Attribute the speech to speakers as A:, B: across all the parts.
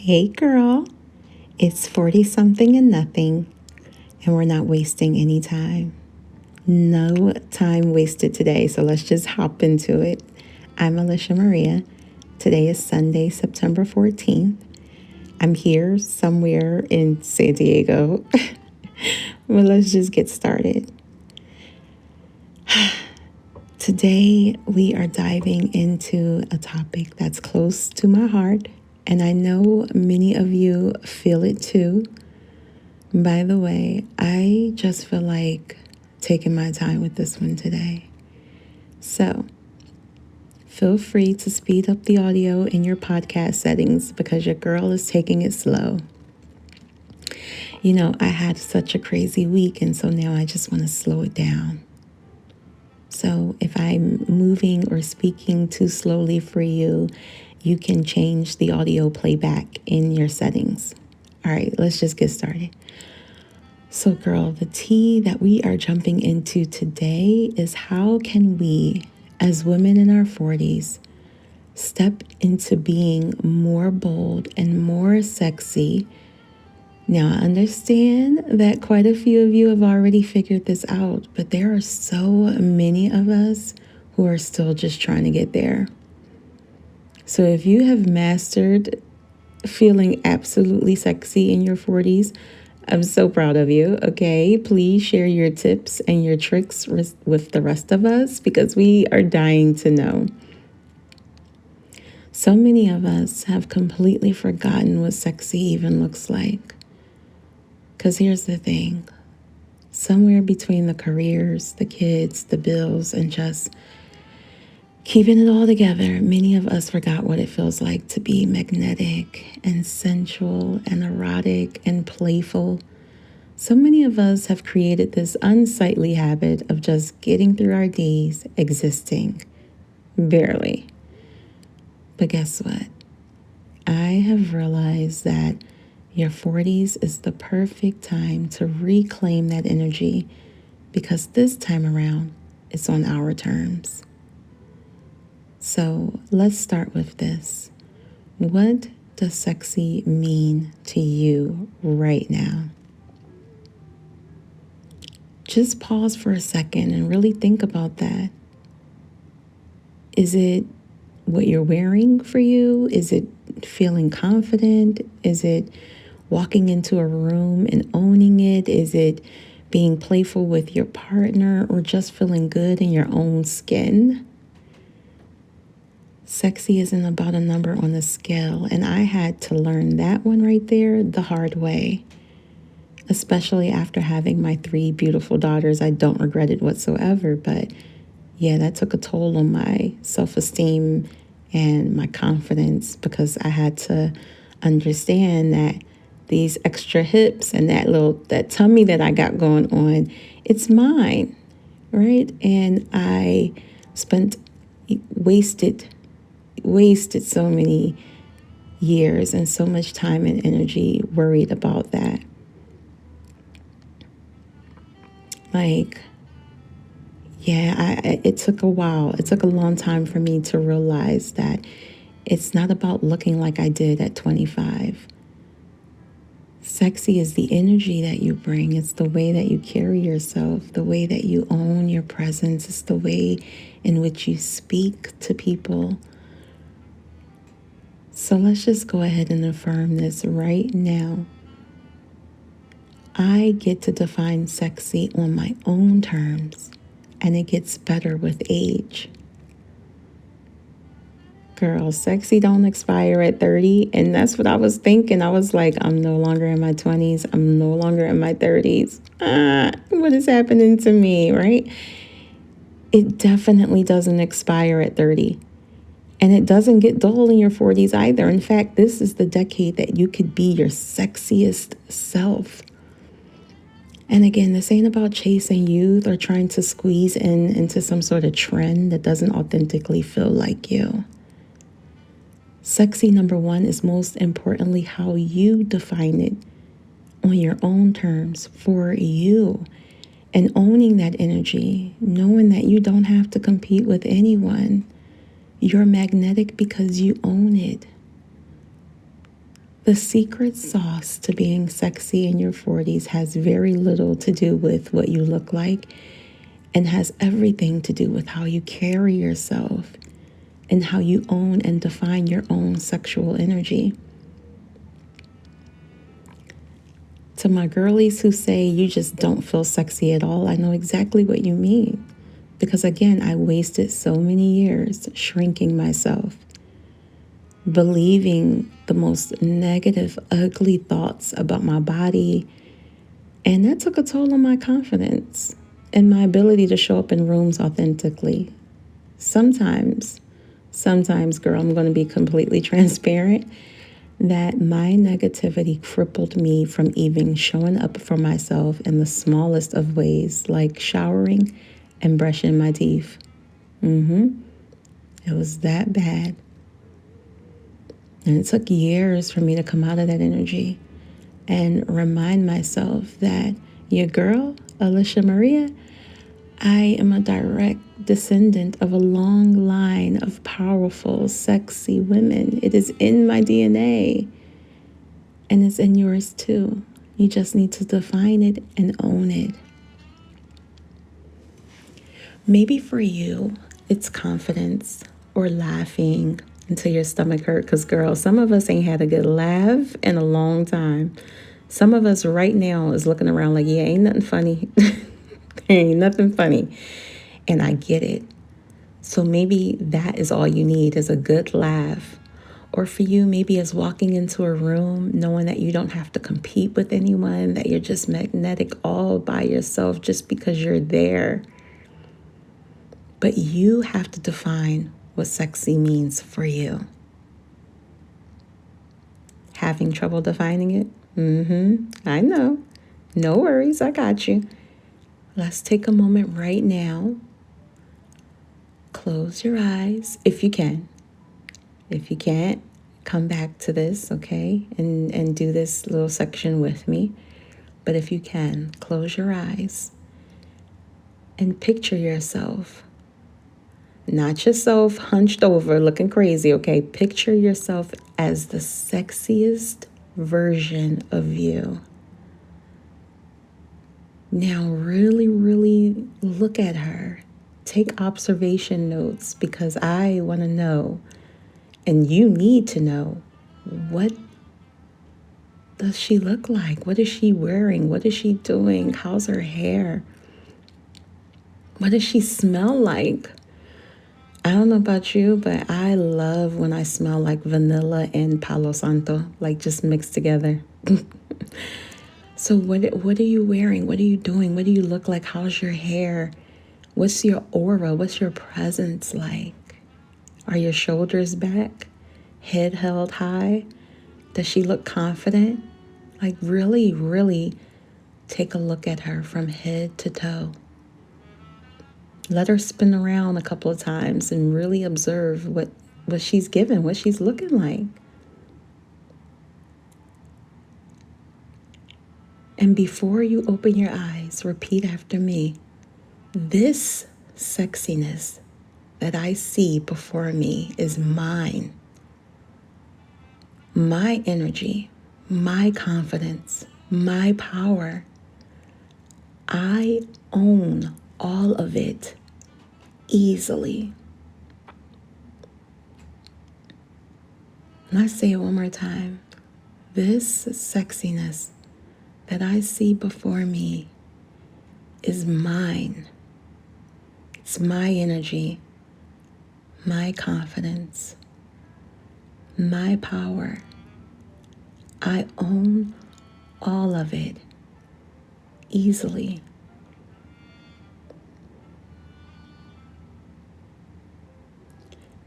A: Hey girl, it's 40 something and nothing, and we're not wasting any time. No time wasted today, so let's just hop into it. I'm Elisha Maria. Today is Sunday, September 14th. I'm here somewhere in San Diego, but let's just get started. Today, we are diving into a topic that's close to my heart, and I know many of you feel it too. By the way, I just feel like taking my time with this one today. So, feel free to speed up the audio in your podcast settings because your girl is taking it slow. You know, I had such a crazy week, and so now I just want to slow it down. So if I'm moving or speaking too slowly for you, you can change the audio playback in your settings. All right, let's just get started. So girl, the tea that we are jumping into today is how can we, as women in our 40s, step into being more bold and more sexy. Now, I understand that quite a few of you have already figured this out, but there are so many of us who are still just trying to get there. So if you have mastered feeling absolutely sexy in your 40s, I'm so proud of you, okay? Please share your tips and your tricks with the rest of us because we are dying to know. So many of us have completely forgotten what sexy even looks like. Because here's the thing, somewhere between the careers, the kids, the bills, and just keeping it all together, many of us forgot what it feels like to be magnetic and sensual and erotic and playful. So many of us have created this unsightly habit of just getting through our days existing, barely. But guess what? I have realized that your 40s is the perfect time to reclaim that energy because this time around, it's on our terms. So let's start with this. What does sexy mean to you right now? Just pause for a second and really think about that. Is it what you're wearing for you? Is it feeling confident? Is it walking into a room and owning it? Is it being playful with your partner or just feeling good in your own skin? Sexy isn't about a number on a scale, and I had to learn that one right there the hard way, especially after having my 3 beautiful daughters. I don't regret it whatsoever, but yeah, that took a toll on my self-esteem and my confidence because I had to understand that these extra hips and that tummy that I got going on, it's mine, right? And I wasted so many years and so much time and energy worried about that. It took a while. It took a long time for me to realize that it's not about looking like I did at 25. Sexy is the energy that you bring. It's the way that you carry yourself, the way that you own your presence. It's the way in which you speak to people. So let's just go ahead and affirm this right now. I get to define sexy on my own terms, and it gets better with age. Girl, sexy don't expire at 30. And that's what I was thinking. I was like, I'm no longer in my 20s. I'm no longer in my 30s. What is happening to me, right? It definitely doesn't expire at 30. And it doesn't get dull in your 40s either. In fact, this is the decade that you could be your sexiest self. And again, this ain't about chasing youth or trying to squeeze into some sort of trend that doesn't authentically feel like you. Sexy, number one, is most importantly how you define it on your own terms for you. And owning that energy, knowing that you don't have to compete with anyone. You're magnetic because you own it. The secret sauce to being sexy in your 40s has very little to do with what you look like and has everything to do with how you carry yourself and how you own and define your own sexual energy. To my girlies who say you just don't feel sexy at all, I know exactly what you mean. Because again, I wasted so many years shrinking myself, believing the most negative, ugly thoughts about my body. And that took a toll on my confidence and my ability to show up in rooms authentically. Sometimes, girl, I'm going to be completely transparent that my negativity crippled me from even showing up for myself in the smallest of ways, like showering and brushing my teeth. It was that bad. And it took years for me to come out of that energy and remind myself that your girl, Elisha Maria, I am a direct descendant of a long line of powerful, sexy women. It is in my DNA, and it's in yours too. You just need to define it and own it. Maybe for you, it's confidence or laughing until your stomach hurt. Because, girl, some of us ain't had a good laugh in a long time. Some of us right now is looking around like, yeah, ain't nothing funny. There ain't nothing funny. And I get it. So maybe that is all you need is a good laugh. Or for you, maybe it's walking into a room knowing that you don't have to compete with anyone, that you're just magnetic all by yourself just because you're there. But you have to define what sexy means for you. Having trouble defining it? I know. No worries, I got you. Let's take a moment right now. Close your eyes if you can. If you can't, come back to this, okay? And do this little section with me. But if you can, close your eyes and picture yourself. Not yourself hunched over looking crazy, okay? Picture yourself as the sexiest version of you. Now really, really look at her. Take observation notes because I want to know, and you need to know, what does she look like? What is she wearing? What is she doing? How's her hair? What does she smell like? I don't know about you, but I love when I smell like vanilla and Palo Santo, like just mixed together. So what are you wearing? What are you doing? What do you look like? How's your hair? What's your aura? What's your presence like? Are your shoulders back? Head held high? Does she look confident? Like really, really take a look at her from head to toe. Let her spin around a couple of times and really observe what she's given, what she's looking like. And before you open your eyes, repeat after me. This sexiness that I see before me is mine. My energy, my confidence, my power. I own all of it easily. Let's say it one more time. This sexiness that I see before me is mine. It's my energy, my confidence, my power. I own all of it easily.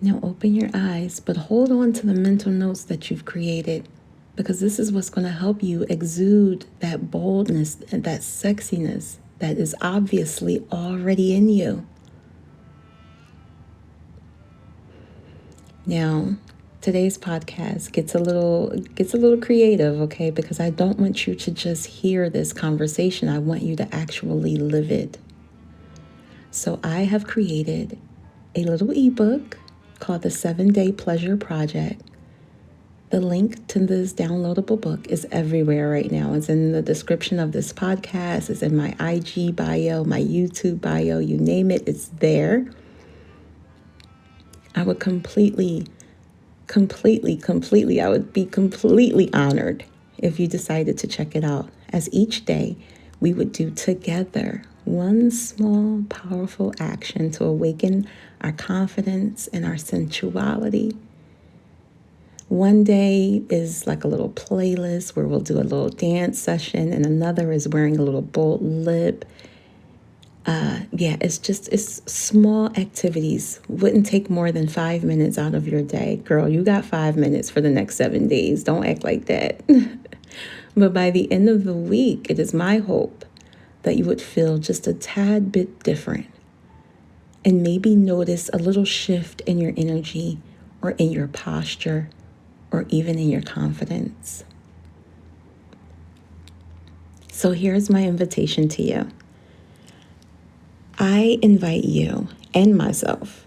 A: Now open your eyes, but hold on to the mental notes that you've created, because this is what's going to help you exude that boldness and that sexiness that is obviously already in you. Now, today's podcast gets a little creative, okay? Because I don't want you to just hear this conversation. I want you to actually live it. So I have created a little ebook called the 7-Day Pleasure Project. The link to this downloadable book is everywhere right now. It's in the description of this podcast. It's in my IG bio, my YouTube bio, you name it, it's there. I would I would be completely honored if you decided to check it out, as each day we would do together one small, powerful action to awaken our confidence and our sensuality. One day is like a little playlist where we'll do a little dance session, and another is wearing a little bold lip. It's small activities. Wouldn't take more than 5 minutes out of your day. Girl, you got 5 minutes for the next 7 days. Don't act like that. But by the end of the week, it is my hope that you would feel just a tad bit different and maybe notice a little shift in your energy or in your posture or even in your confidence. So here's my invitation to you. I invite you and myself,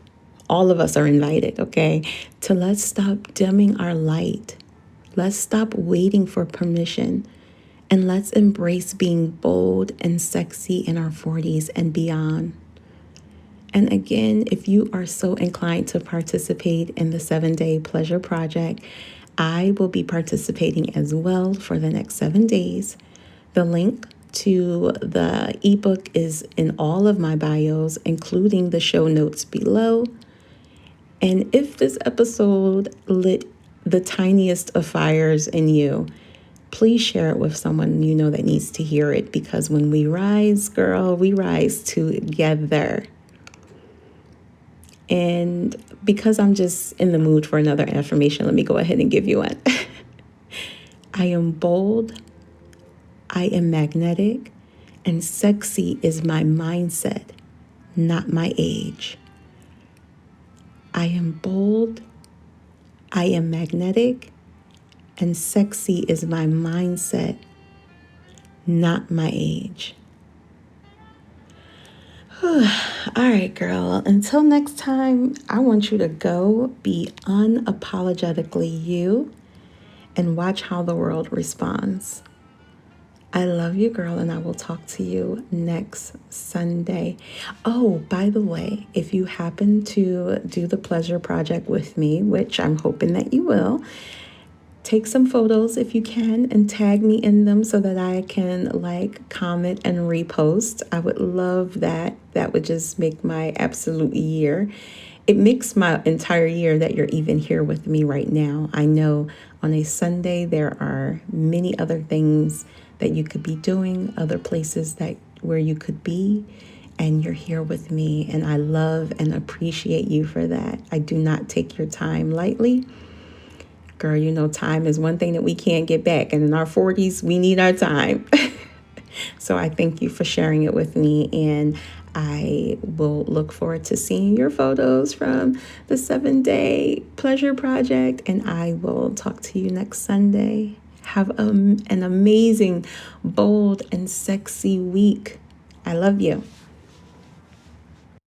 A: all of us are invited, okay, to let's stop dimming our light. Let's stop waiting for permission, and let's embrace being bold and sexy in our 40s and beyond. And again, if you are so inclined to participate in the 7-day pleasure project, I will be participating as well for the next 7 days. The link to the ebook is in all of my bios, including the show notes below. And if this episode lit the tiniest of fires in you, please share it with someone you know that needs to hear it, because when we rise, girl, we rise together. And because I'm just in the mood for another affirmation, let me go ahead and give you one. I am bold, I am magnetic, and sexy is my mindset, not my age. I am bold, I am magnetic, and sexy is my mindset, not my age. All right, girl. Until next time, I want you to go be unapologetically you and watch how the world responds. I love you, girl, and I will talk to you next Sunday. Oh, by the way, if you happen to do the pleasure project with me, which I'm hoping that you will, take some photos if you can and tag me in them so that I can like, comment, and repost. I would love that. That would just make my absolute year. It makes my entire year that you're even here with me right now. I know on a Sunday there are many other things that you could be doing, other places where you could be, and you're here with me, and I love and appreciate you for that. I do not take your time lightly. Girl, you know time is one thing that we can't get back, and in our 40s, we need our time. So I thank you for sharing it with me, and I will look forward to seeing your photos from the 7-day pleasure project, and I will talk to you next Sunday. Have an amazing, bold, and sexy week. I love you.